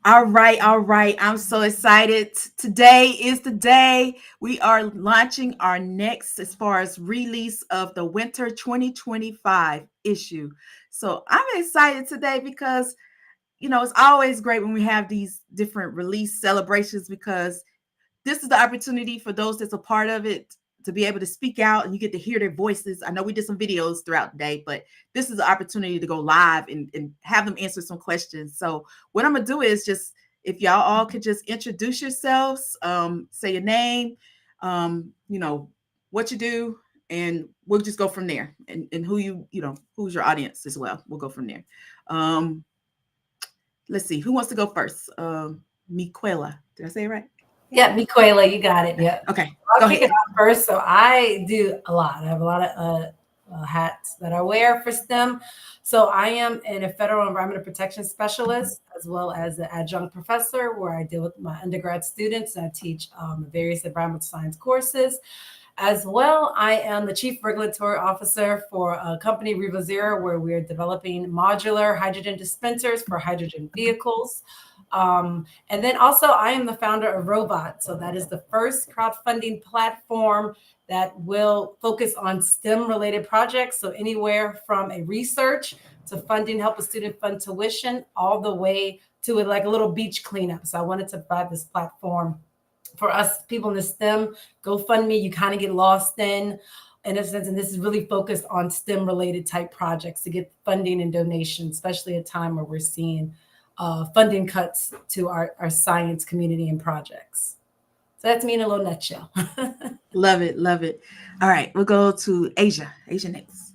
All right, all right. I'm so excited. Today is the day we are launching our next, as far as release of the winter 2025 issue. So I'm excited today because it's always great when we have these different release celebrations because this is the opportunity for those that's a part of it to be able to speak out and you get to hear their voices. I know we did some videos throughout the day, but this is the opportunity to go live and have them answer some questions. So what I'm gonna do is just, if y'all all could just introduce yourselves, say your name, what you do, and we'll just go from there. And who's your audience as well. We'll go from there. Um, let's see, who wants to go first? Miquela, did I say it right? Yeah, Miquela, you got it. Yeah. Okay, I'll go kick ahead. it off first. So I do a lot. I have a lot of hats that I wear for STEM. So I am a federal environmental protection specialist, as well as an adjunct professor, where I deal with my undergrad students and I teach various environmental science courses. As well, I am the chief regulatory officer for a company, Riva Zero, where we're developing modular hydrogen dispensers for hydrogen vehicles. And then also, I am the founder of Robot. So that is the first crowdfunding platform that will focus on STEM related projects. So anywhere from a research to funding, help a student fund tuition, all the way to like a little beach cleanup. So I wanted to provide this platform for us people in the STEM. GoFundMe, you kind of get lost in a sense, and this is really focused on STEM related type projects to get funding and donations, especially at a time where we're seeing funding cuts to our science community and projects. So that's me in a little nutshell. Love it, love it. All right, we'll go to Asia. Asia next.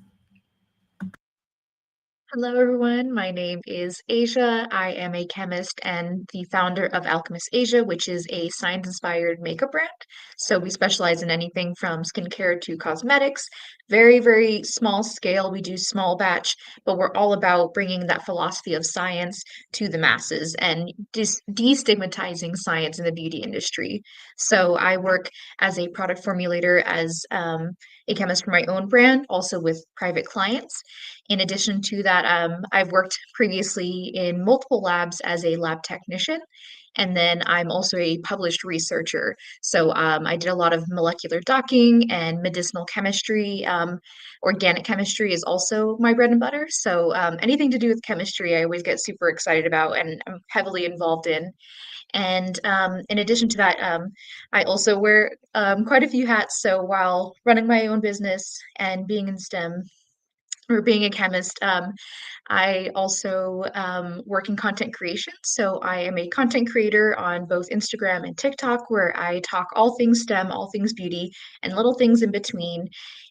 Hello, everyone. My name is Asia. I am a chemist and the founder of Alchemist Asia, which is a science-inspired makeup brand. So we specialize in anything from skincare to cosmetics, very, very small scale. We do small batch, but we're all about bringing that philosophy of science to the masses and destigmatizing science in the beauty industry. So I work as a product formulator, as a chemist for my own brand, also with private clients. In addition to that, I've worked previously in multiple labs as a lab technician, and then I'm also a published researcher. So I did a lot of molecular docking and medicinal chemistry. Organic chemistry is also my bread and butter. So anything to do with chemistry, I always get super excited about and I'm heavily involved in. And in addition to that, I also wear quite a few hats. So while running my own business and being in STEM, or being a chemist, I also work in content creation. So I am a content creator on both Instagram and TikTok, where I talk all things STEM, all things beauty, and little things in between.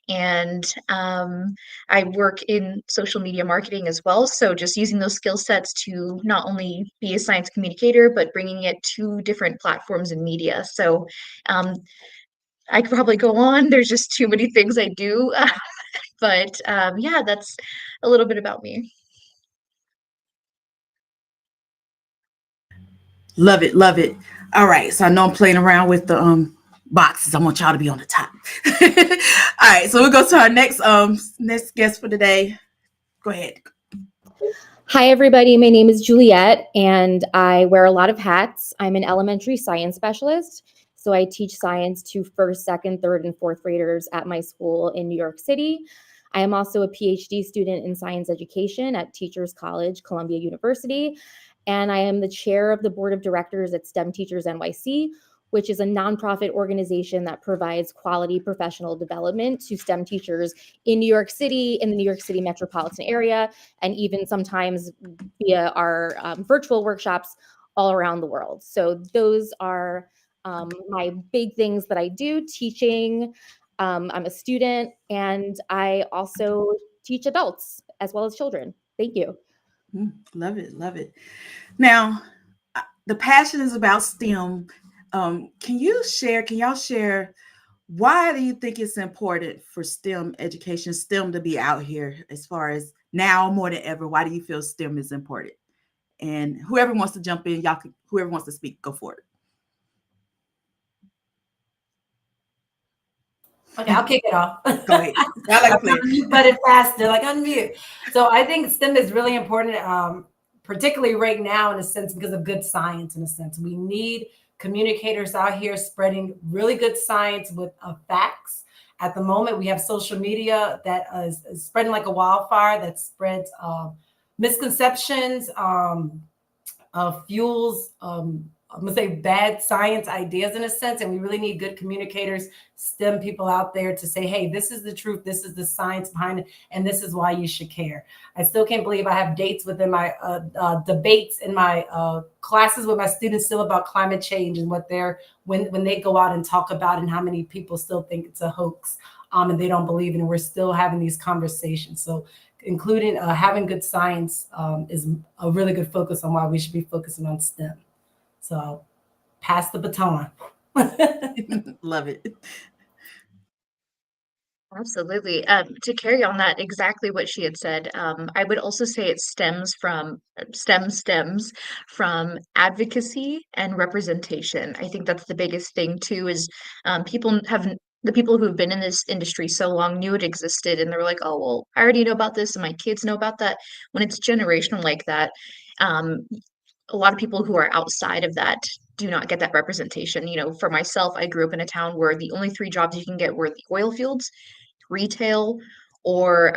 And I work in social media marketing as well. So just using those skill sets to not only be a science communicator, but bringing it to different platforms and media. So um, I could probably go on. There's just too many things I do. But yeah, that's a little bit about me. Love it, love it. All right, so I know I'm playing around with the boxes. I want y'all to be on the top. All right, so we'll go to our next guest for today. Go ahead. Hi, everybody. My name is Juliet, and I wear a lot of hats. I'm an elementary science specialist, so I teach science to first, second, third, and fourth graders at my school in New York City. I am also a PhD student in science education at Teachers College, Columbia University, and I am the chair of the board of directors at STEM Teachers NYC, which is a nonprofit organization that provides quality professional development to STEM teachers in New York City, in the New York City metropolitan area, and even sometimes via our virtual workshops all around the world. So those are my big things that I do: teaching. I'm a student, and I also teach adults as well as children. Thank you. Love it, love it. Now, the passion is about STEM. Can y'all share, why do you think it's important for STEM education, STEM to be out here as far as now more than ever? Why do you feel STEM is important? And whoever wants to jump in, whoever wants to speak, go for it. Okay, I'll kick it off. Go ahead. I like to play it. But it faster, like unmute. So I think STEM is really important particularly right now in a sense because of good science in a sense. We need communicators out here spreading really good science with facts. At the moment, we have social media that is spreading like a wildfire that spreads misconceptions, fuels, I'm gonna say bad science ideas in a sense, and we really need good communicators, STEM people out there to say, hey, this is the truth, this is the science behind it, and this is why you should care. I still can't believe I have dates within my debates in my classes with my students still about climate change and what they're, when they go out and talk about it and how many people still think it's a hoax and they don't believe it, and we're still having these conversations. So including having good science is a really good focus on why we should be focusing on STEM. So pass the baton. Love it. Absolutely. To carry on that, exactly what she had said, I would also say it stems from advocacy and representation. I think that's the biggest thing too, is the people who've been in this industry so long knew it existed and they were like, oh, well, I already know about this and my kids know about that. When it's generational like that, um, a lot of people who are outside of that do not get that representation. You know, for myself, I grew up in a town where the only three jobs you can get were the oil fields, retail, or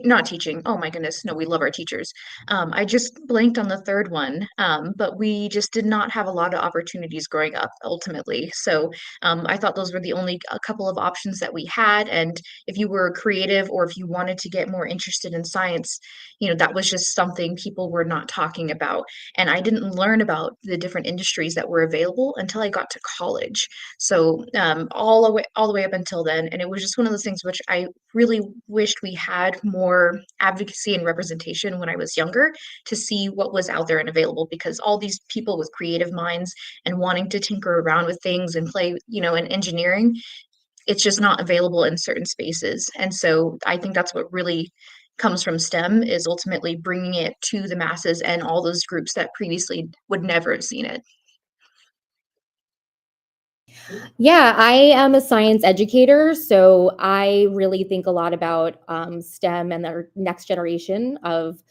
not teaching. Oh my goodness, no, we love our teachers. I just blanked on the third one, but we just did not have a lot of opportunities growing up ultimately. So I thought those were the only a couple of options that we had. And if you were creative or if you wanted to get more interested in science, you know, that was just something people were not talking about. And I didn't learn about the different industries that were available until I got to college. So all the way up until then, and it was just one of those things which I really wished we had more advocacy and representation when I was younger to see what was out there and available, because all these people with creative minds and wanting to tinker around with things and play, you know, in engineering, it's just not available in certain spaces. And so I think that's what really comes from STEM, is ultimately bringing it to the masses and all those groups that previously would never have seen it. Yeah, I am a science educator, so I really think a lot about STEM and the next generation of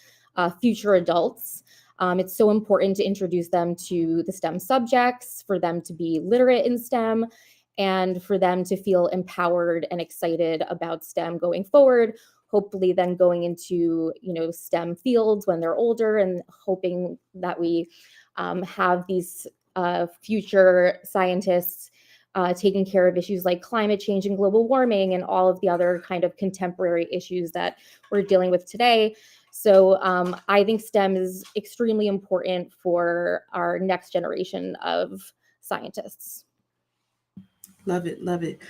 future adults. It's so important to introduce them to the STEM subjects, for them to be literate in STEM, and for them to feel empowered and excited about STEM going forward. Hopefully, then going into STEM fields when they're older, and hoping that we have these future scientists taking care of issues like climate change and global warming and all of the other kind of contemporary issues that we're dealing with today. So I think STEM is extremely important for our next generation of scientists. Love it. Love it.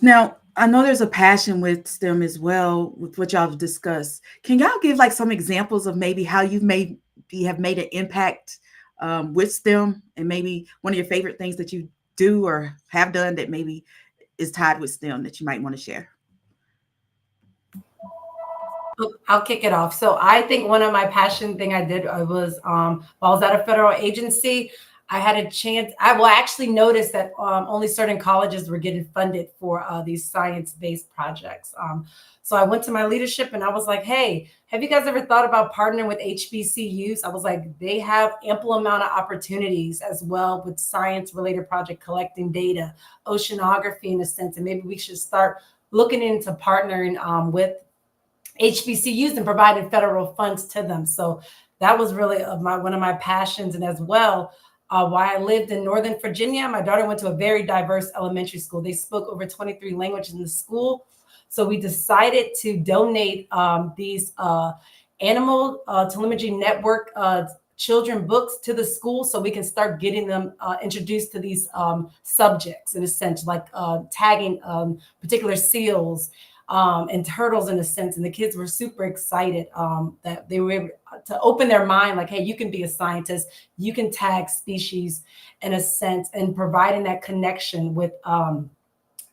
Now, I know there's a passion with STEM as well, with what y'all have discussed. Can y'all give like some examples of maybe how you have made an impact with STEM, and maybe one of your favorite things that you do or have done that maybe is tied with STEM that you might want to share? I'll kick it off. So I think one of my passion thing I did was while I was at a federal agency, I had a chance. I actually noticed that only certain colleges were getting funded for these science-based projects. So I went to my leadership and I was like, hey, have you guys ever thought about partnering with HBCUs? I was like, they have ample amount of opportunities as well with science-related project, collecting data, oceanography in a sense, and maybe we should start looking into partnering with HBCUs and providing federal funds to them. So that was really one of my passions. And as well, while I lived in Northern Virginia, my daughter went to a very diverse elementary school. They spoke over 23 languages in the school. So we decided to donate these animal telemetry network children books to the school so we can start getting them introduced to these subjects in a sense, like tagging particular seals and turtles in a sense. And the kids were super excited that they were able to open their mind, like, hey, you can be a scientist, you can tag species in a sense, and providing that connection with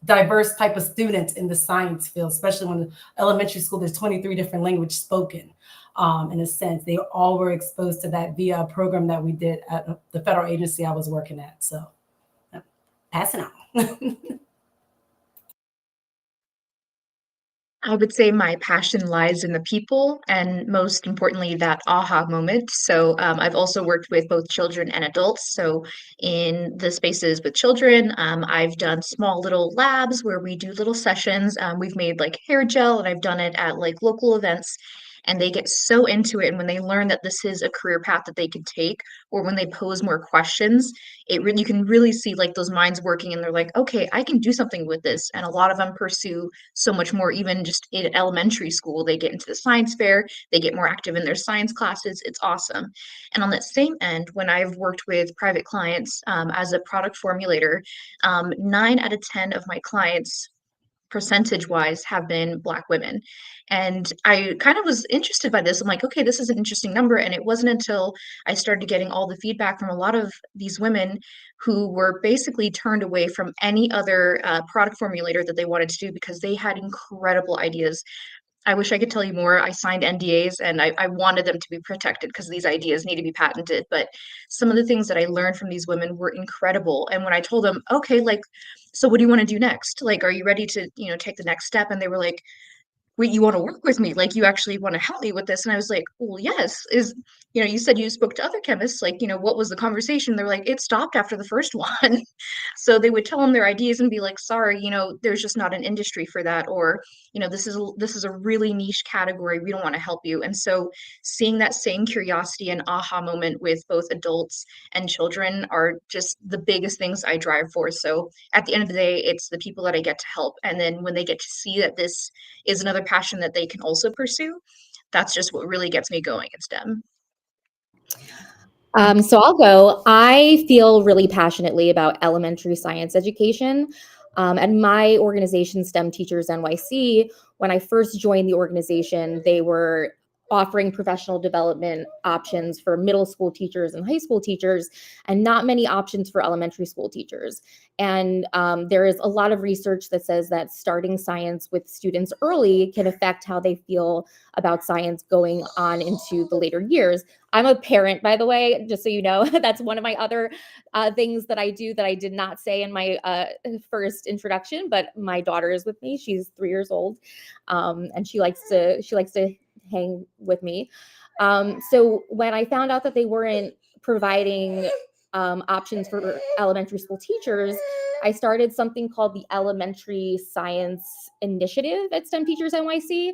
diverse type of students in the science field, especially when elementary school, there's 23 different languages spoken. In a sense, they all were exposed to that via a program that we did at the federal agency I was working at. So passing on. I would say my passion lies in the people and most importantly, that aha moment. So I've also worked with both children and adults. So in the spaces with children, I've done small little labs where we do little sessions. We've made like hair gel and I've done it at like local events. And they get so into it. And when they learn that this is a career path that they can take, or when they pose more questions, you can really see like those minds working and they're like, okay, I can do something with this. And a lot of them pursue so much more, even just in elementary school. They get into the science fair, they get more active in their science classes. It's awesome. And on that same end, when I've worked with private clients as a product formulator, 9 out of 10 of my clients percentage wise have been Black women. And I kind of was interested by this. I'm like, okay, this is an interesting number. And it wasn't until I started getting all the feedback from a lot of these women who were basically turned away from any other product formulator that they wanted to do because they had incredible ideas. I wish I could tell you more. I signed NDAs and I wanted them to be protected because these ideas need to be patented. But some of the things that I learned from these women were incredible. And when I told them, okay, like, so what do you want to do next? Like, are you ready to, take the next step? And they were like, wait, you want to work with me? Like, you actually want to help me with this? And I was like, well, yes. You said you spoke to other chemists. Like, what was the conversation? They're like, it stopped after the first one. So they would tell them their ideas and be like, sorry, there's just not an industry for that. Or, this is a really niche category. We don't want to help you. And so seeing that same curiosity and aha moment with both adults and children are just the biggest things I drive for. So at the end of the day, it's the people that I get to help. And then when they get to see that this is another passion that they can also pursue, that's just what really gets me going in STEM. So I'll go. I feel really passionately about elementary science education. At my organization, STEM Teachers NYC, when I first joined the organization, they were offering professional development options for middle school teachers and high school teachers, and not many options for elementary school teachers. And there is a lot of research that says that starting science with students early can affect how they feel about science going on into the later years. I'm a parent, by the way, just so you know. That's one of my other things that I do that I did not say in my first introduction, but my daughter is with me. She's 3 years old, and she likes to hang with me. So when I found out that they weren't providing options for elementary school teachers, I started something called the Elementary Science Initiative at STEM Teachers NYC.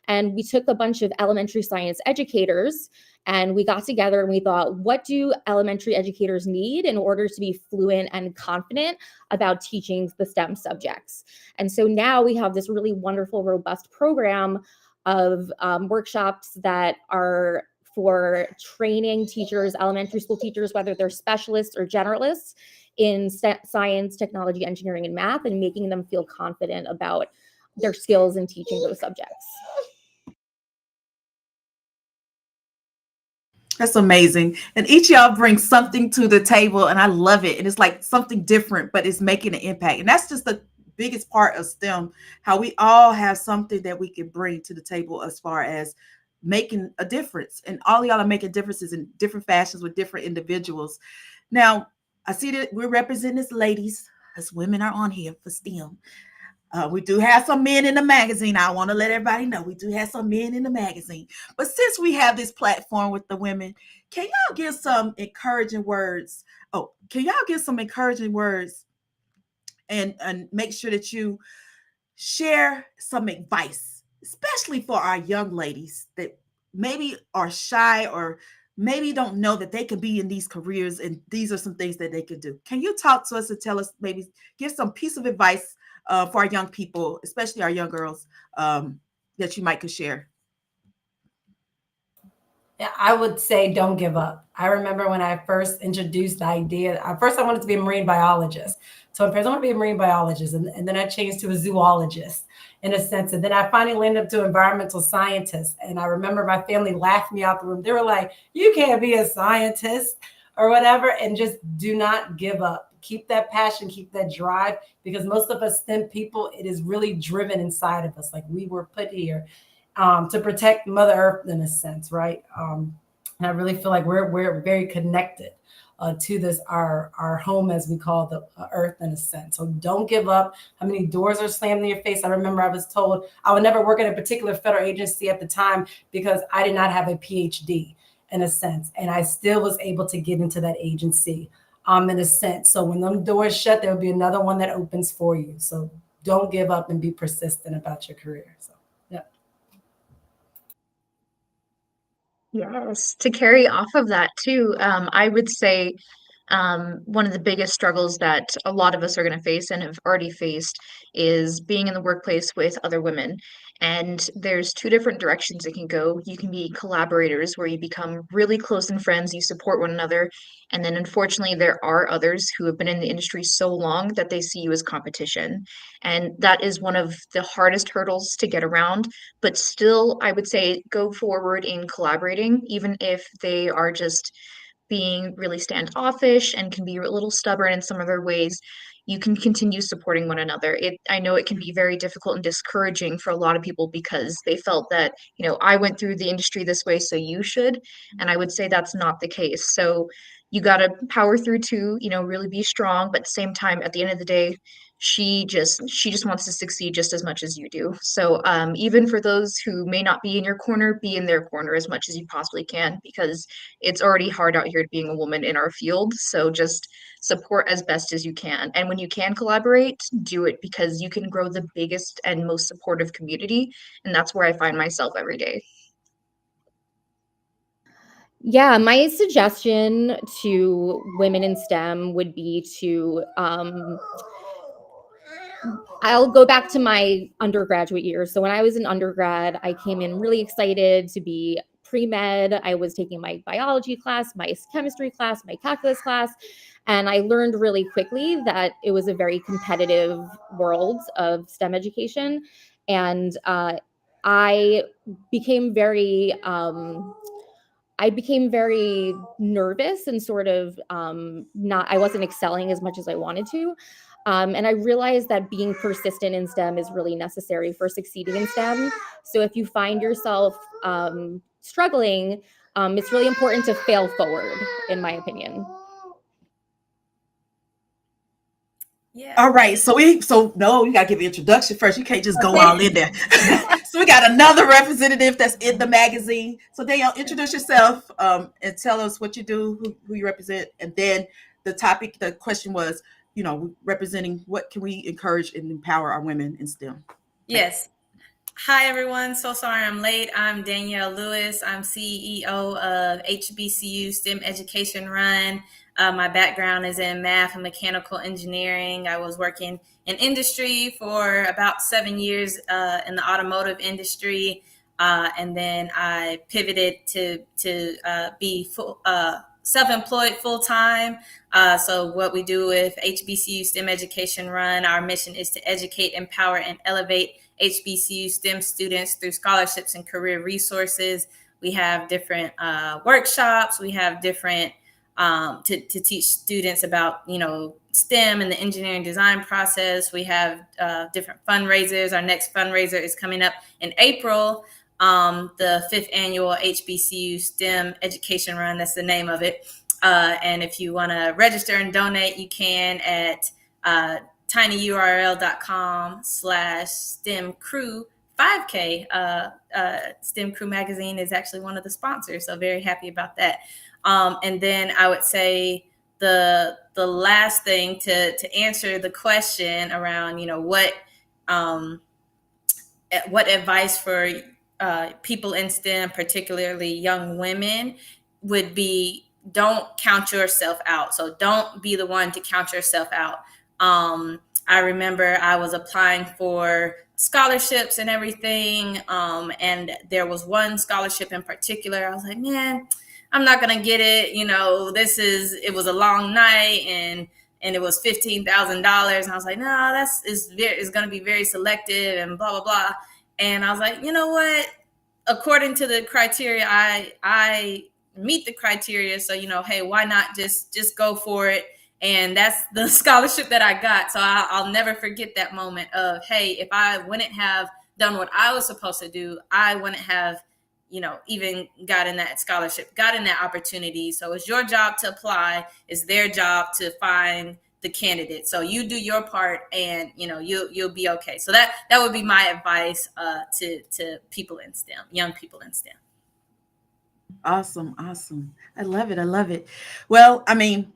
And we took a bunch of elementary science educators and we got together and we thought, what do elementary educators need in order to be fluent and confident about teaching the STEM subjects? And so now we have this really wonderful, robust program of workshops that are for training teachers, elementary school teachers, whether they're specialists or generalists in science, technology, engineering, and math, and making them feel confident about their skills in teaching those subjects. That's amazing. And each of y'all brings something to the table, and I love it. And it's like something different, but it's making an impact. And that's just the biggest part of STEM, how we all have something that we can bring to the table as far as making a difference. And all y'all are making differences in different fashions with different individuals. Now, I see that we're representing as ladies, as women are on here for STEM. We do have some men in the magazine. I want to let everybody know we do have some men in the magazine. But since we have this platform with the women, can y'all give some encouraging words? Oh, can y'all give some encouraging words and make sure that you share some advice, especially for our young ladies that maybe are shy or maybe don't know that they can be in these careers and these are some things that they can do. Can you talk to us and tell us, maybe give some piece of advice for our young people, especially our young girls, that you might could share? Yeah, I would say don't give up. I remember when I first introduced the idea, at first I wanted to be a marine biologist. So at first I want to be a marine biologist, and then I changed to a zoologist in a sense. And then I finally landed up to environmental scientist. And I remember my family laughed me out the room. They were like, you can't be a scientist or whatever. And just do not give up. Keep that passion, keep that drive, because most of us STEM people, it is really driven inside of us. Like we were put here to protect Mother Earth in a sense, right? And I really feel like we're very connected to this our home, as we call the earth, in a sense. So don't give up. How many doors are slammed in your face? I remember I was told I would never work in a particular federal agency at the time because I did not have a PhD, in a sense, and I still was able to get into that agency, in a sense. So when them doors shut, there will be another one that opens for you. So don't give up and be persistent about your career. So yeah. Yes, to carry off of that too, I would say one of the biggest struggles that a lot of us are going to face and have already faced is being in the workplace with other women. And there's two different directions it can go. You can be collaborators where you become really close and friends, you support one another. And then unfortunately, there are others who have been in the industry so long that they see you as competition. And that is one of the hardest hurdles to get around. But still, I would say go forward in collaborating, even if they are just being really standoffish and can be a little stubborn in some other ways. You can continue supporting one another. I know it can be very difficult and discouraging for a lot of people because they felt that, I went through the industry this way, so you should. And I would say that's not the case. So you got to power through too, really be strong, but at the same time, at the end of the day, she just wants to succeed just as much as you do. So even for those who may not be in your corner, be in their corner as much as you possibly can, because it's already hard out here being a woman in our field. So just support as best as you can. And when you can collaborate, do it, because you can grow the biggest and most supportive community. And that's where I find myself every day. Yeah, my suggestion to women in STEM would be to I'll go back to my undergraduate years. So when I was an undergrad, I came in really excited to be pre-med. I was taking my biology class, my chemistry class, my calculus class, and I learned really quickly that it was a very competitive world of STEM education. And I became very nervous and sort of I wasn't excelling as much as I wanted to. And I realized that being persistent in STEM is really necessary for succeeding in STEM. So if you find yourself struggling, it's really important to fail forward, in my opinion. Yeah. All right. No, you gotta give the introduction first. You can't just go all in there. So we got another representative that's in the magazine. So Danielle, introduce yourself and tell us what you do, who you represent, and then the question was, representing what can we encourage and empower our women in STEM. Yes. Hi, everyone. So sorry I'm late. I'm Danielle Lewis. I'm CEO of HBCU STEM Education Run. My background is in math and mechanical engineering. I was working in industry for about 7 years in the automotive industry. And then I pivoted to be self-employed full-time. So what we do with HBCU STEM Education Run, our mission is to educate, empower, and elevate HBCU STEM students through scholarships and career resources. We have different workshops. We have different to teach students about, STEM and the engineering design process. We have different fundraisers. Our next fundraiser is coming up in April, the 5th annual HBCU STEM Education Run. That's the name of it. And if you want to register and donate, you can at tinyurl.com/STEM Crew 5K. STEM Crew magazine is actually one of the sponsors, so very happy about that. And then I would say the last thing to answer the question around, what advice for people in STEM, particularly young women, would be, don't count yourself out. So don't be the one to count yourself out. I remember I was applying for scholarships and everything. And there was one scholarship in particular. I was like, man, I'm not going to get it. It was a long night and it was $15,000. And I was like, no, it's going to be very selective and blah, blah, blah. And I was like, you know what? According to the criteria, I meet the criteria. So, hey, why not just go for it? And that's the scholarship that I got. So I'll never forget that moment of, hey, if I wouldn't have done what I was supposed to do, I wouldn't have, even gotten that scholarship, gotten that opportunity. So it's your job to apply. It's their job to find the candidate. So you do your part, and you'll be okay. So that would be my advice to people in STEM, young people in STEM. Awesome. I love it. Well, I mean,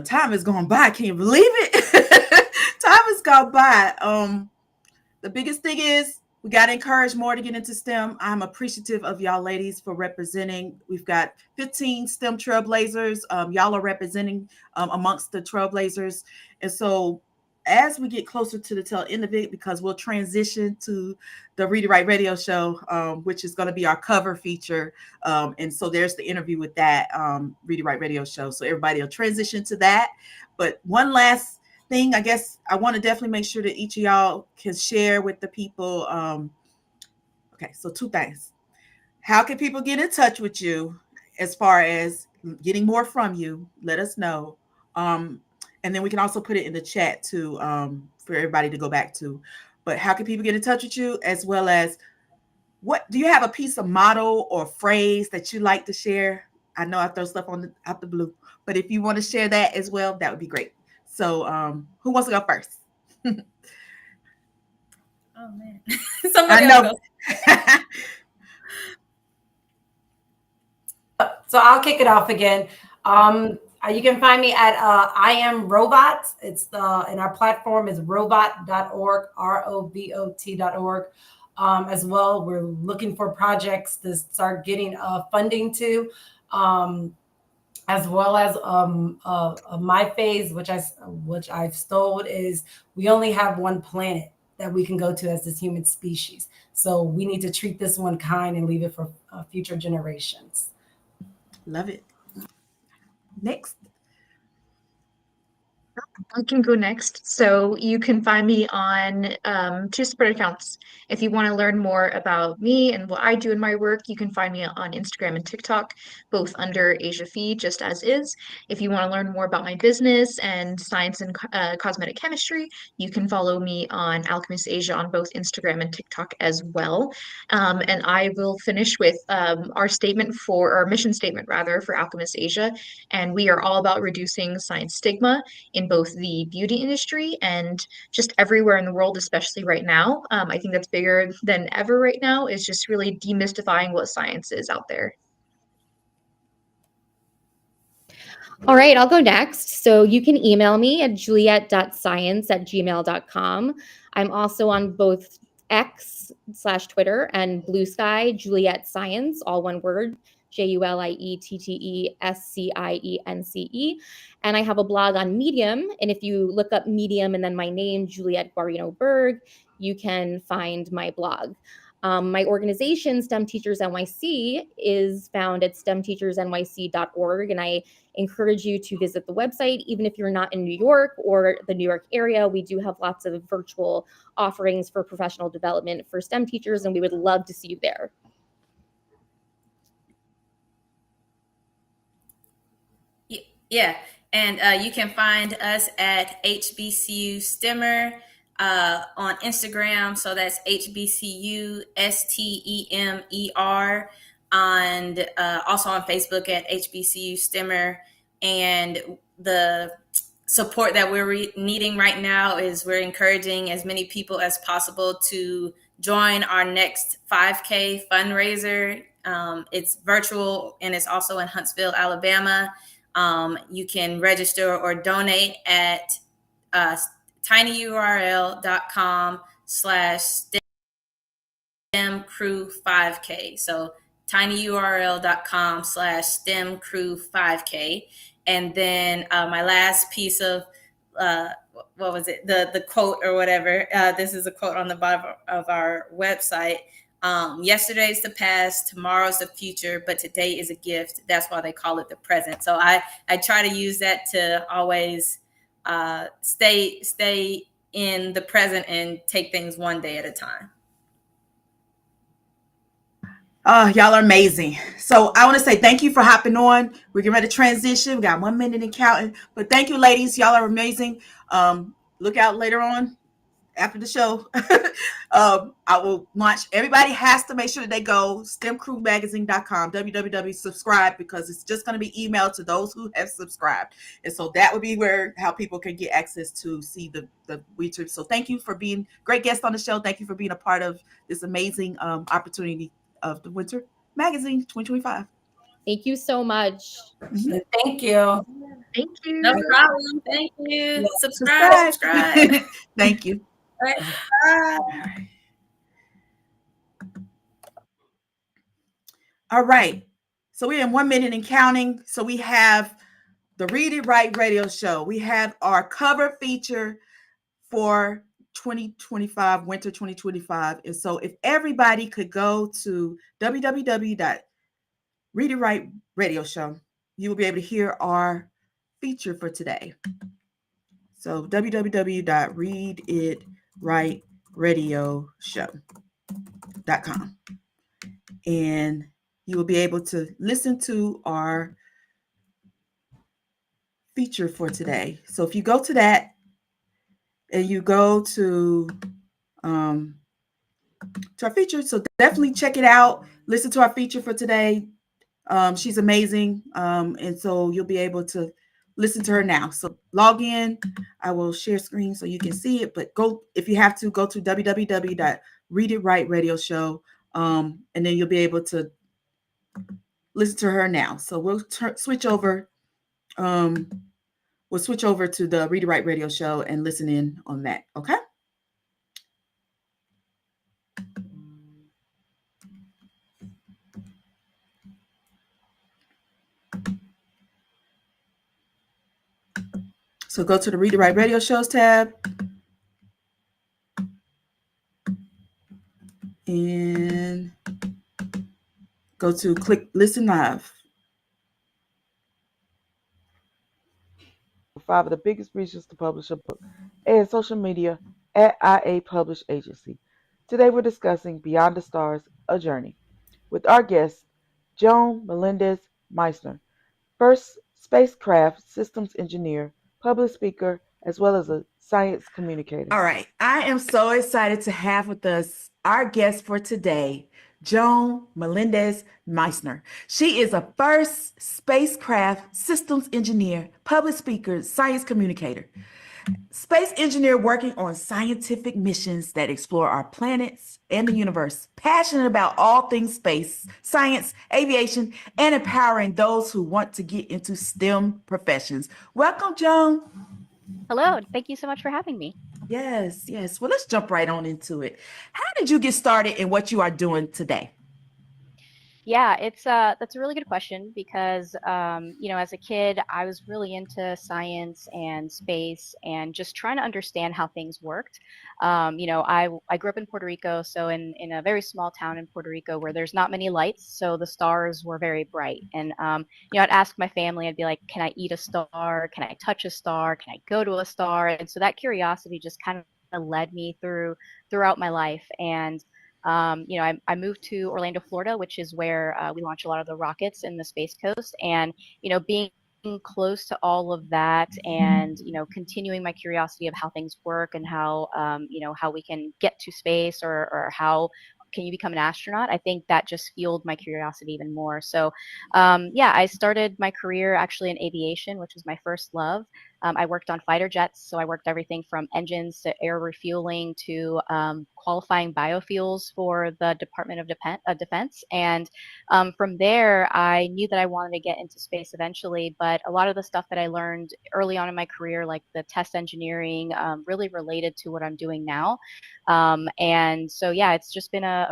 time has gone by. Can you believe it? Time has gone by. The biggest thing is we got to encourage more to get into STEM. I'm appreciative of y'all ladies for representing. We've got 15 STEM trailblazers. Y'all are representing amongst the trailblazers. And so as we get closer to the tail end of it, because we'll transition to the Read It Right radio show, which is going to be our cover feature. And so there's the interview with that Read It Right radio show. So everybody will transition to that. But one last thing, I guess I want to definitely make sure that each of y'all can share with the people. Okay, so two things. How can people get in touch with you as far as getting more from you? Let us know. And then we can also put it in the chat too, for everybody to go back to. But how can people get in touch with you, as well as what do you have a piece of motto or phrase that you like to share? I know I throw stuff out the blue, but if you want to share that as well, that would be great. So who wants to go first? Oh man, somebody I know. So I'll kick it off again. You can find me at I Am Robot. It's and our platform is robot.org, robot.org. As well, we're looking for projects to start getting funding to. As well as my phase, which I've stole, is we only have one planet that we can go to as this human species. So we need to treat this one kind and leave it for future generations. Love it. Next. I can go next. So you can find me on two separate accounts. If you want to learn more about me and what I do in my work, you can find me on Instagram and TikTok, both under Asia Fee, just as is. If you want to learn more about my business and science and cosmetic chemistry, you can follow me on Alchemist Asia on both Instagram and TikTok as well. And I will finish with our mission statement rather, for Alchemist Asia. And we are all about reducing science stigma in both the beauty industry and just everywhere in the world, especially right now. I think that's bigger than ever right now, is just really demystifying what science is out there. All right, I'll go next. So you can email me at juliet.science@gmail.com. I'm also on both X/Twitter and Blue Sky, Juliet Science, all one word, JulietScience. And I have a blog on Medium. And if you look up Medium and then my name, Juliet Guarino Berg, you can find my blog. My organization, STEM Teachers NYC, is found at stemteachersnyc.org. And I encourage you to visit the website, even if you're not in New York or the New York area. We do have lots of virtual offerings for professional development for STEM teachers, and we would love to see you there. Yeah, and you can find us at HBCU Stemmer on Instagram. So that's HBCU STEMER, and also on Facebook at HBCU Stemmer. And the support that we're needing right now is we're encouraging as many people as possible to join our next 5K fundraiser. It's virtual, and it's also in Huntsville, Alabama. You can register or donate at tinyurl.com/STEMcrew5K. So tinyurl.com/STEMcrew5K. And then my last piece of what was it? The quote or whatever. This is a quote on the bottom of our website. Yesterday's the past, tomorrow's the future, but today is a gift. That's why they call it the present. So I try to use that to always stay in the present and take things one day at a time. Y'all are amazing. So I want to say thank you for hopping on. We're getting ready to transition. We got 1 minute and counting, but thank you, ladies. Y'all are amazing. Look out later on after the show, I will launch. Everybody has to make sure that they go stemcrewmagazine.com, www, subscribe, because it's just going to be emailed to those who have subscribed. And so that would be how people can get access to see the winter. So thank you for being great guest on the show. Thank you for being a part of this amazing opportunity of the Winter Magazine 2025. Thank you so much. So thank you. Thank you. No problem. Thank you. Yeah. Subscribe. Thank you. All right. Bye. All right. So we're in 1 minute and counting. So we have the Read It Right radio show. We have our cover feature for 2025, winter 2025. And so if everybody could go to www.Read It Right radio show, you will be able to hear our feature for today. So www.readitrightshow.com. And you will be able to listen to our feature for today. So if you go to that and you go to our feature, so definitely check it out. Listen to our feature for today. She's amazing. And so you'll be able to listen to her now. So log in. I will share screen so you can see it, but go, if you have to, go to www.Read It Right radio show. And then you'll be able to listen to her now. So we'll switch over. We'll switch over to the Read It Right radio show and listen in on that. Okay. So go to the Read It Right radio shows tab. And go to click listen live. 5 of the biggest reasons to publish a book, and social media at IA Publish Agency. Today we're discussing Beyond the Stars, A Journey, with our guest, Joan Melendez-Meissner, first spacecraft systems engineer, public speaker, as well as a science communicator. All right. I am so excited to have with us our guest for today, Joan Melendez-Meissner. She is a first spacecraft systems engineer, public speaker, science communicator, space engineer working on scientific missions that explore our planets and the universe, passionate about all things space, science, aviation, and empowering those who want to get into STEM professions. Welcome, Joan. Hello, thank you so much for having me. Yes. Well, let's jump right on into it. How did you get started in what you are doing today? Yeah, that's a really good question because as a kid, I was really into science and space and just trying to understand how things worked. I grew up in Puerto Rico, so in a very small town in Puerto Rico where there's not many lights, so the stars were very bright. And I'd ask my family, I'd be like, "Can I eat a star? Can I touch a star? Can I go to a star?" And so that curiosity just kind of led me throughout my life. And I moved to Orlando, Florida, which is where we launch a lot of the rockets in the Space Coast. And, being close to all of that and, continuing my curiosity of how things work and how, how we can get to space or how can you become an astronaut? I think that just fueled my curiosity even more. So, I started my career actually in aviation, which was my first love. I worked on fighter jets, so I worked everything from engines to air refueling to qualifying biofuels for the Department of Defense. And from there, I knew that I wanted to get into space eventually, but a lot of the stuff that I learned early on in my career, like the test engineering, really related to what I'm doing now. And so, it's just been an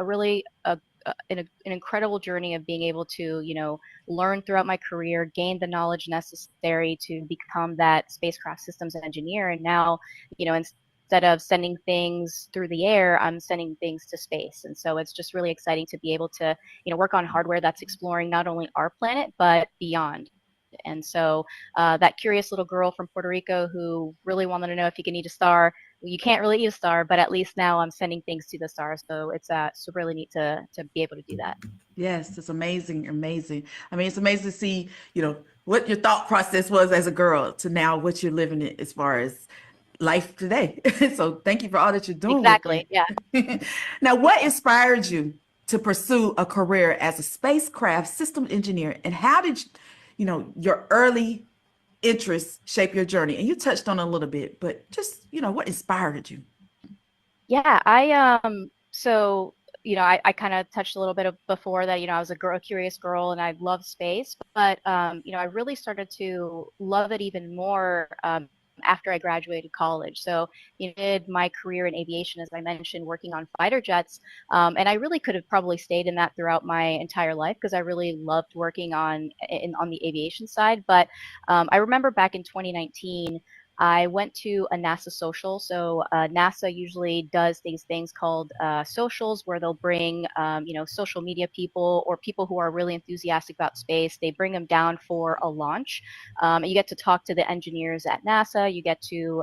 incredible journey of being able to, learn throughout my career, gain the knowledge necessary to become that spacecraft systems engineer. And now, instead of sending things through the air, I'm sending things to space. And so it's just really exciting to be able to, work on hardware that's exploring not only our planet, but beyond. And so that curious little girl from Puerto Rico who really wanted to know if you can eat a star, you can't really eat a star, but at least now I'm sending things to the stars. So it's so really neat to be able to do that. Yes, it's amazing. I mean, it's amazing to see, what your thought process was as a girl to now what you're living in as far as life today. So thank you for all that you're doing with Exactly. Yeah. that. Now, what inspired you to pursue a career as a spacecraft system engineer, and how did your early interests shape your journey? And you touched on it a little bit, but just what inspired you? Yeah, so I kind of touched a little bit of before that, I was a girl, a curious girl, and I loved space, but I really started to love it even more after I graduated college. So, did my career in aviation, as I mentioned, working on fighter jets, and I really could have probably stayed in that throughout my entire life because I really loved working on the aviation side. But I remember back in 2019. I went to a NASA social. So NASA usually does these things called socials, where they'll bring, social media people or people who are really enthusiastic about space. They bring them down for a launch. And you get to talk to the engineers at NASA. You get to,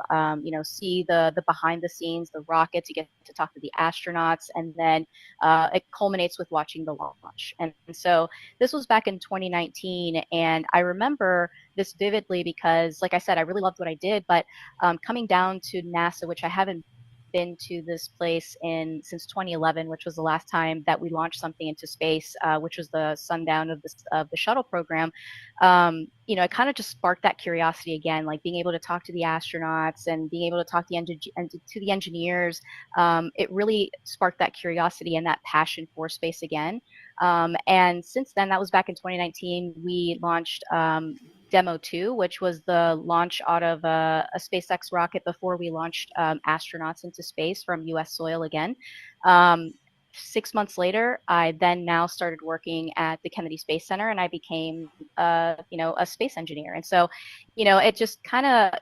see the behind the scenes, the rockets. You get to talk to the astronauts, and then it culminates with watching the launch. And so this was back in 2019, and I remember this vividly because, like I said, I really loved what I did. But coming down to NASA, which I haven't been to this place in since 2011, which was the last time that we launched something into space, which was the sundown of the shuttle program. It kind of just sparked that curiosity again, like being able to talk to the astronauts and being able to talk to the engineers. It really sparked that curiosity and that passion for space again. And since then, that was back in 2019, we launched Demo 2, which was the launch out of a SpaceX rocket before we launched astronauts into space from US soil again. 6 months later, I then now started working at the Kennedy Space Center, and I became, a space engineer. And so, it just kind of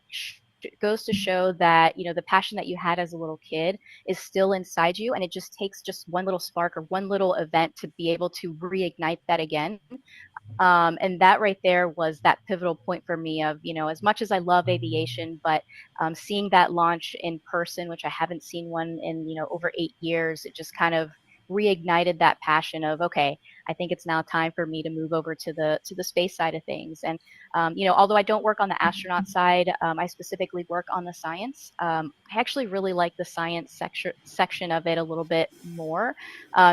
goes to show that, the passion that you had as a little kid is still inside you, and it just takes just one little spark or one little event to be able to reignite that again. And that right there was that pivotal point for me of, as much as I love aviation, but seeing that launch in person, which I haven't seen one in, over 8 years, it just kind of reignited that passion of, okay, I think it's now time for me to move over to the space side of things. And although I don't work on the astronaut side, I specifically work on the science. I actually really like the science section of it a little bit more,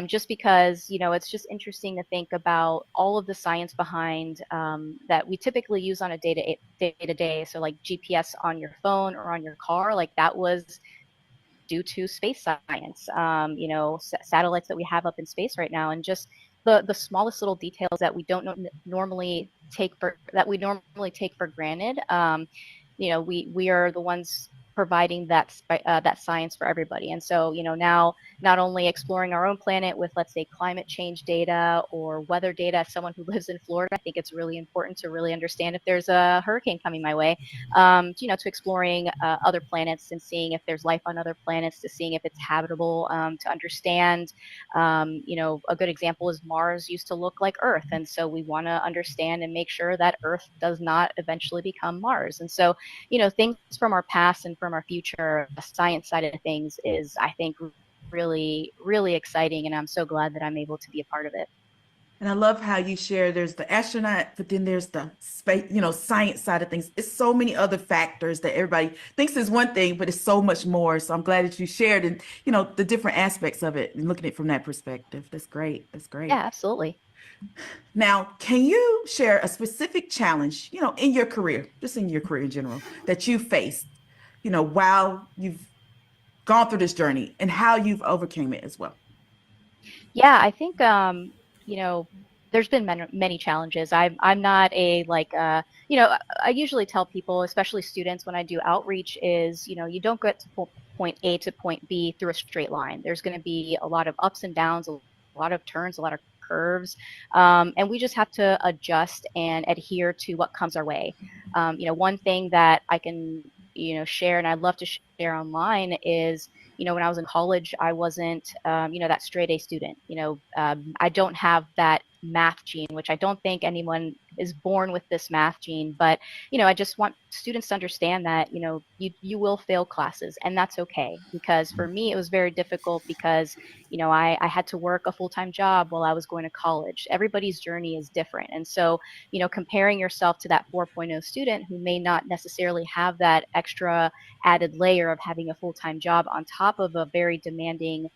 just because it's just interesting to think about all of the science behind that we typically use on a day to day. So like GPS on your phone or on your car, like that was due to space science, satellites that we have up in space right now, and just the smallest little details that we don't normally take for granted. We are the ones providing that science for everybody. And so, now not only exploring our own planet with, let's say, climate change data or weather data, as someone who lives in Florida, I think it's really important to really understand if there's a hurricane coming my way, to exploring other planets and seeing if there's life on other planets, to seeing if it's habitable, to understand, a good example is Mars used to look like Earth. And so we want to understand and make sure that Earth does not eventually become Mars. And so, things from our past and from our future, the science side of things is, I think, really, really exciting. And I'm so glad that I'm able to be a part of it. And I love how you share there's the astronaut, but then there's the space, science side of things. It's so many other factors that everybody thinks is one thing, but it's so much more. So I'm glad that you shared and, the different aspects of it and looking at it from that perspective. That's great. That's great. Yeah, absolutely. Now, can you share a specific challenge, in your career, just in your career in general, that you faced, while you've gone through this journey and how you've overcame it as well? Yeah, I think there's been many challenges. I'm not a like I usually tell people, especially students, when I do outreach, is you don't get to point A to point B through a straight line. There's going to be a lot of ups and downs, a lot of turns, a lot of curves, and we just have to adjust and adhere to what comes our way. One thing that I can share, and I'd love to share online, is when I was in college, I wasn't, that straight A student. I don't have that math gene, which I don't think anyone is born with this math gene, but I just want students to understand that you will fail classes, and that's okay. Because for me, it was very difficult because I had to work a full-time job while I was going to college. Everybody's journey is different, and so comparing yourself to that 4.0 student who may not necessarily have that extra added layer of having a full-time job on top of a very demanding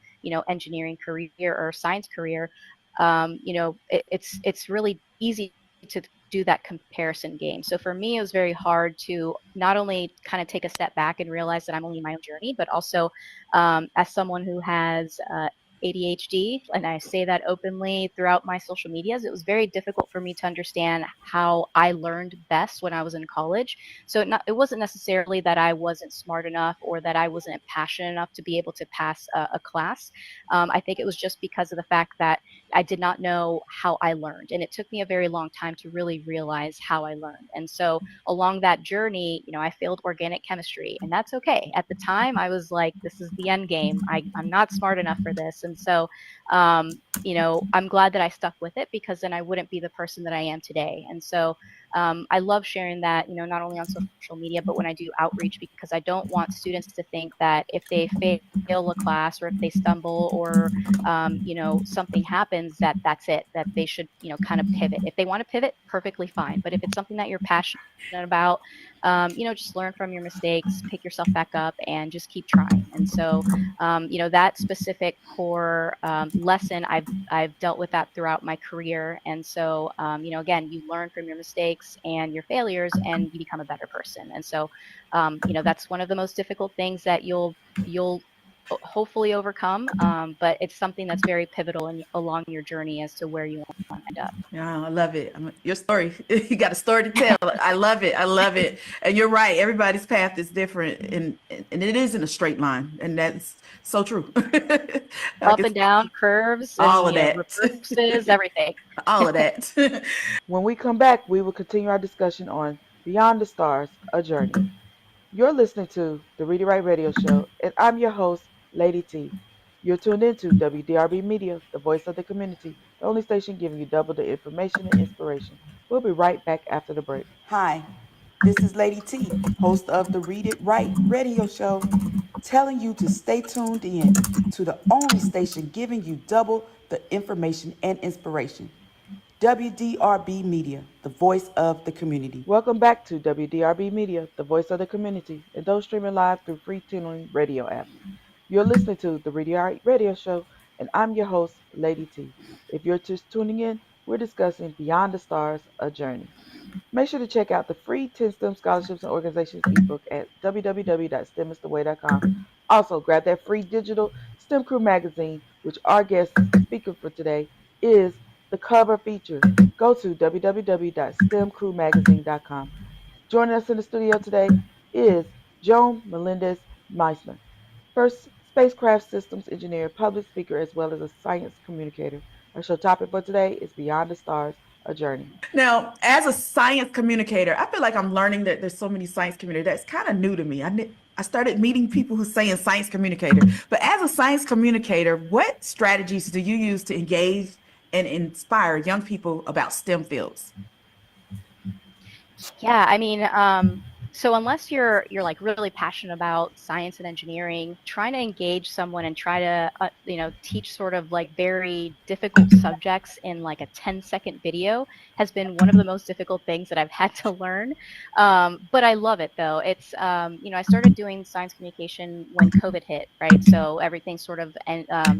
engineering career or science career, it's really easy to do that comparison game. So for me, it was very hard to not only kind of take a step back and realize that I'm only in my own journey, but also as someone who has ADHD, and I say that openly throughout my social medias, it was very difficult for me to understand how I learned best when I was in college. So it wasn't necessarily that I wasn't smart enough or that I wasn't passionate enough to be able to pass a class. I think it was just because of the fact that I did not know how I learned. And it took me a very long time to really realize how I learned. And so along that journey, I failed organic chemistry, and that's okay. At the time, I was like, this is the end game. I'm not smart enough for this. And so, I'm glad that I stuck with it, because then I wouldn't be the person that I am today. And so I love sharing that, not only on social media, but when I do outreach, because I don't want students to think that if they fail a class or if they stumble or something happens, that's it, that they should, kind of pivot. If they want to pivot, perfectly fine. But if it's something that you're passionate about, just learn from your mistakes, pick yourself back up, and just keep trying. And so, that specific core lesson, I've dealt with that throughout my career. And so, again, you learn from your mistakes and your failures, and you become a better person. And so, that's one of the most difficult things that you'll hopefully overcome. But it's something that's very pivotal along your journey as to where you want to end up. Yeah, I love it. Your story, you got a story to tell. I love it. I love it. And you're right. Everybody's path is different, and it isn't a straight line, and that's so true. I Up guess and down curves all and of that, reverses, everything. all of that. When we come back, we will continue our discussion on Beyond the Stars, A Journey. You're listening to the Read It Right Radio Show, and I'm your host, Lady T. You're tuned into WDRB Media, the voice of the community, the only station giving you double the information and inspiration. We'll be right back after the break. Hi, this is Lady T, host of the Read It Right radio show, telling you to stay tuned in to the only station giving you double the information and inspiration. WDRB Media, the voice of the community. Welcome back to WDRB Media, the voice of the community, and those streaming live through free tuning radio apps. You're listening to the Read It Right Radio Show, and I'm your host, Lady T. If you're just tuning in, we're discussing Beyond the Stars, A Journey. Make sure to check out the free 10 STEM scholarships and organizations ebook at www.stemisttheway.com. Also, grab that free digital STEM Crew magazine, which our guest speaker for today is the cover feature. Go to www.stemcrewmagazine.com. Joining us in the studio today is Joan Melendez Meissner, first spacecraft systems engineer, public speaker, as well as a science communicator. Our show topic for today is Beyond the Stars, A Journey. Now, as a science communicator, I feel like I'm learning that there's so many science communicators. That's kind of new to me. I started meeting people who saying science communicator. But as a science communicator, what strategies do you use to engage and inspire young people about STEM fields? Yeah, I mean, so unless you're like really passionate about science and engineering, trying to engage someone and try to teach sort of like very difficult subjects in like a 10-second video has been one of the most difficult things that I've had to learn. But I love it though. It's I started doing science communication when COVID hit, right? So everything sort of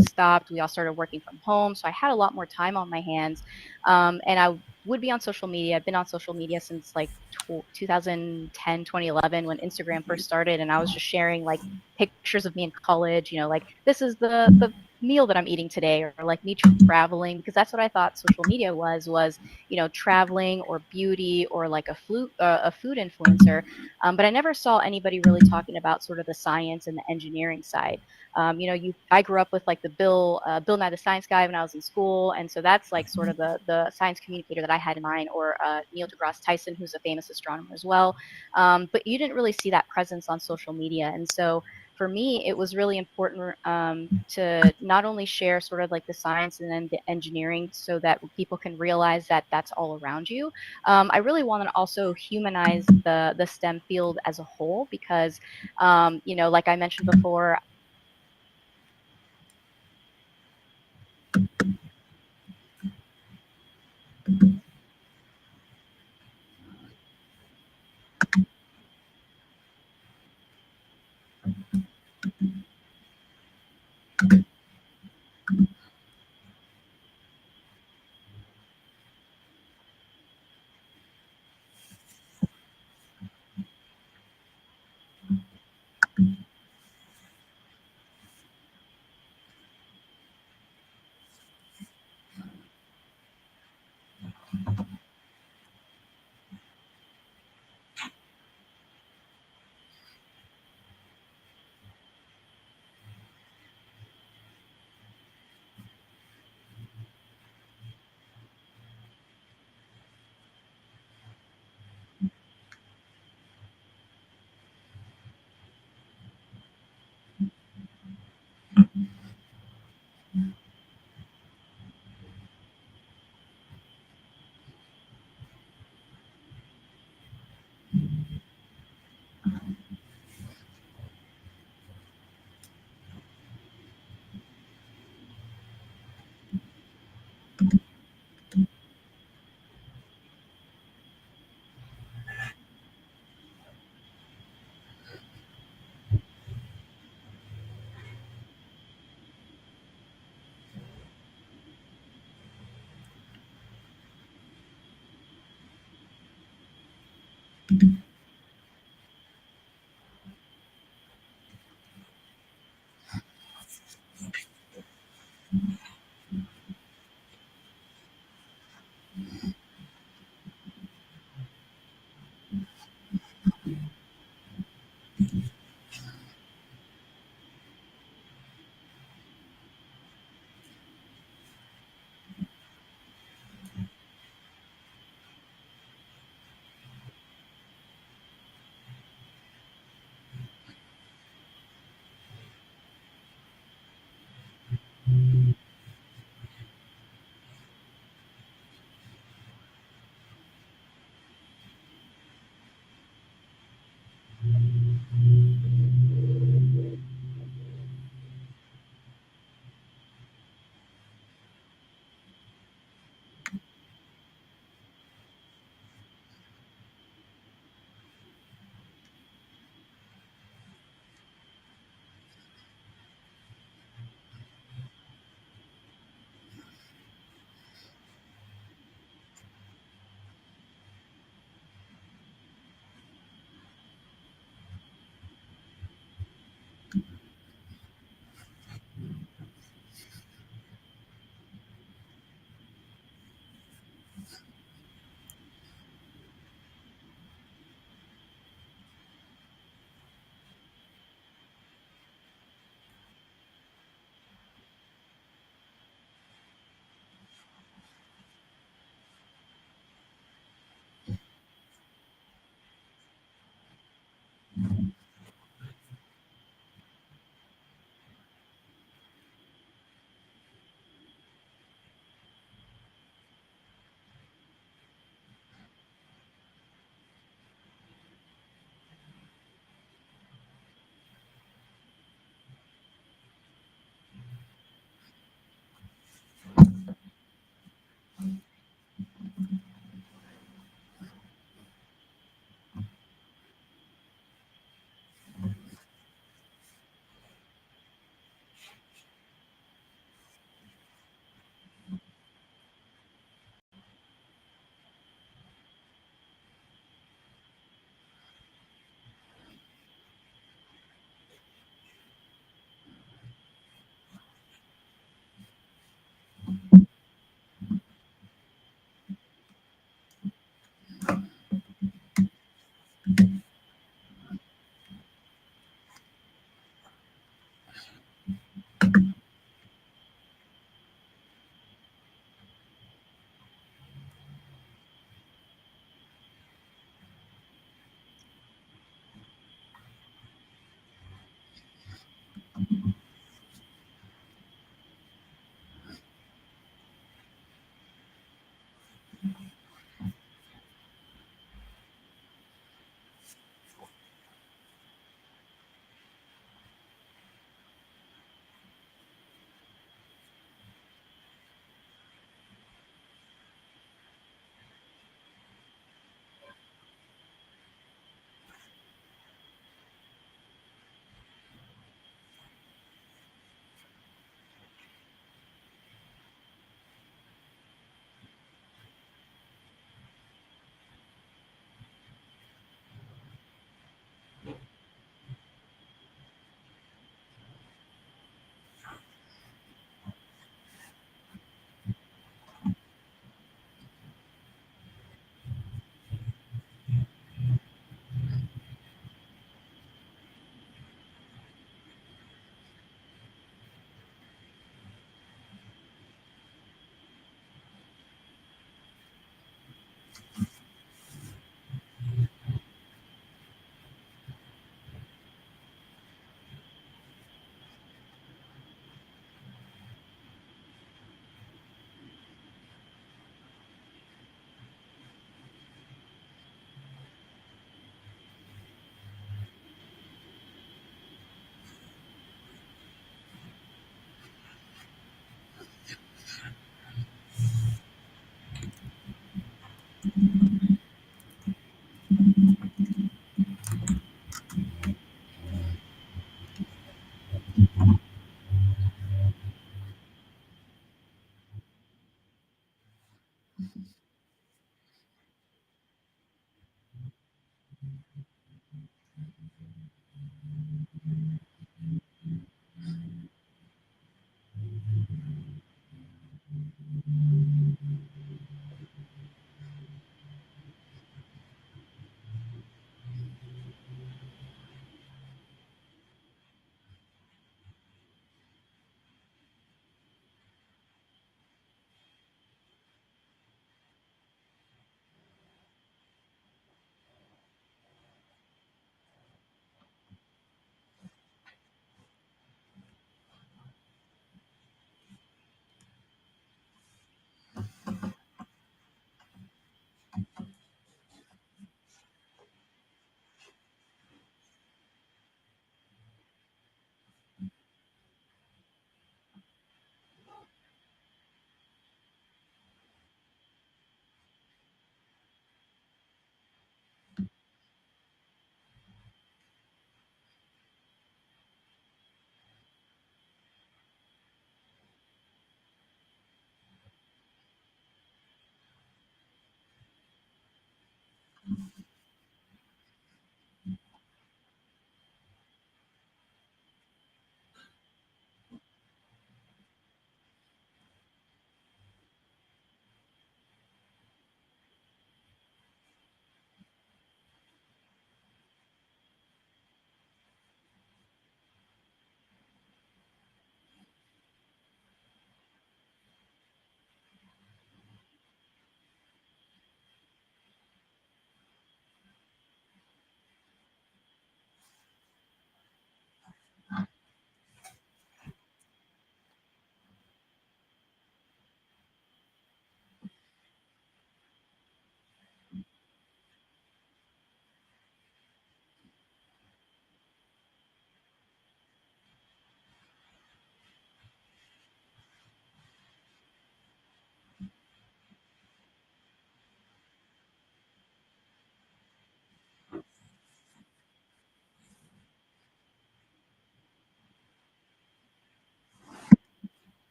stopped. We all started working from home, so I had a lot more time on my hands, and I would be on social media. I've been on social media since like 2010, 2011 when Instagram first started, and I was just sharing like pictures of me in college, like this is the meal that I'm eating today, or like me traveling, because that's what I thought social media was traveling or beauty or like a food influencer. But I never saw anybody really talking about sort of the science and the engineering side. I grew up with like the Bill Nye the Science Guy when I was in school, and so that's like sort of the science communicator that I had in mind, or Neil deGrasse Tyson, who's a famous astronomer as well. But you didn't really see that presence on social media, and so for me, it was really important to not only share sort of like the science and then the engineering so that people can realize that that's all around you. I really want to also humanize the STEM field as a whole because, like I mentioned before,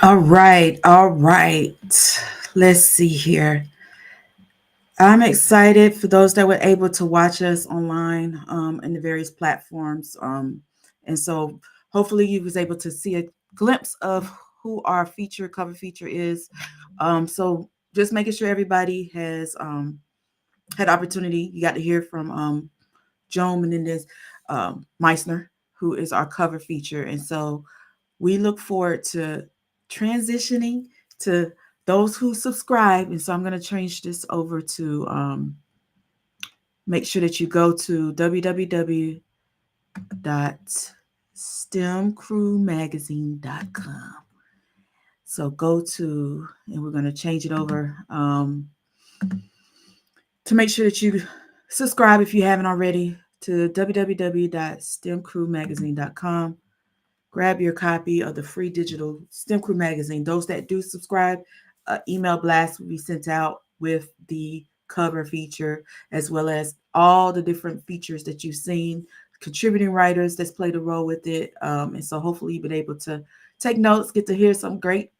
All right. All right. Let's see here. I'm excited for those that were able to watch us online in the various platforms. And so hopefully you was able to see a glimpse of who our cover feature is. So just making sure everybody has had opportunity. You got to hear from Joan Menendez Meissner, who is our cover feature. And so we look forward to transitioning to those who subscribe. And so I'm going to change this over to make sure that you go to www.stemcrewmagazine.com. So go to, and we're going to change it over to make sure that you subscribe if you haven't already to www.stemcrewmagazine.com. Grab your copy of the free digital STEM Crew magazine. Those that do subscribe, email blast will be sent out with the cover feature, as well as all the different features that you've seen, contributing writers that's played a role with it. And so hopefully you've been able to take notes, get to hear some great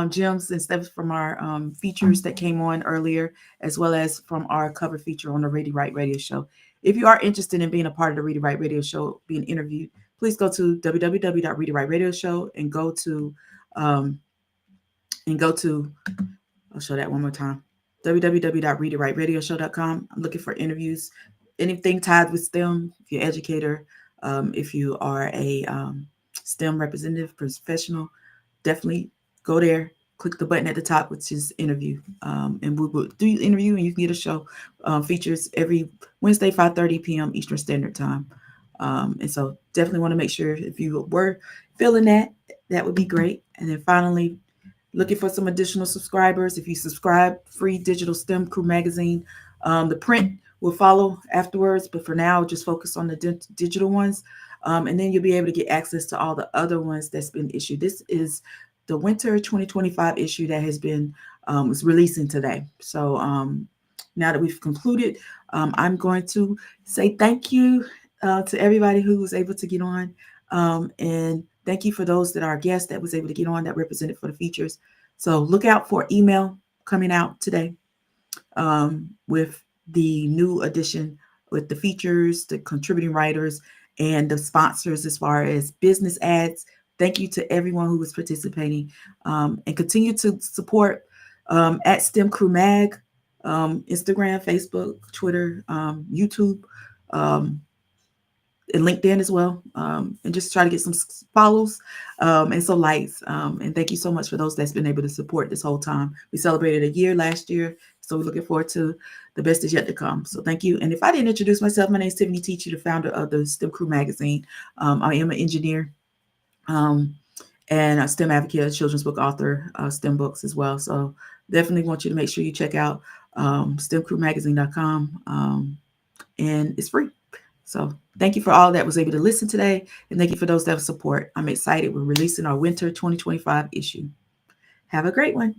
gems and stuff from our features that came on earlier, as well as from our cover feature on the Ready Right Radio Show. If you are interested in being a part of the Ready Right Radio Show, being interviewed, please go to www.readitwritradioshow and um, go to I'll show that one more time. www.readitwritradioshow.com. I'm looking for interviews, anything tied with STEM. If you're an educator, if you are a STEM representative, professional, definitely go there. Click the button at the top, which is interview, and we will do your interview, and you can get a show features every Wednesday, 5:30 p.m. Eastern Standard Time. And so definitely want to make sure if you were feeling that, that would be great. And then finally, looking for some additional subscribers. If you subscribe, free digital STEM Crew magazine. The print will follow afterwards, but for now, just focus on the digital ones. And then you'll be able to get access to all the other ones that's been issued. This is the winter 2025 issue that has been was releasing today. So now that we've concluded, I'm going to say thank you to everybody who was able to get on. And thank you for those that are guests that was able to get on that represented for the features. So look out for email coming out today with the new edition with the features, the contributing writers, and the sponsors as far as business ads. Thank you to everyone who was participating and continue to support at STEM Crew Mag, Instagram, Facebook, Twitter, YouTube. And LinkedIn as well, and just try to get some follows and some likes. And thank you so much for those that's been able to support this whole time. We celebrated a year last year, so we're looking forward to the best is yet to come. So thank you. And if I didn't introduce myself, my name is Tiffany Teachy, the founder of the STEM Crew magazine. I am an engineer and a STEM advocate, a children's book author, STEM books as well. So definitely want you to make sure you check out stemcrewmagazine.com, and it's free. So thank you for all that was able to listen today. And thank you for those that support. I'm excited. We're releasing our winter 2025 issue. Have a great one.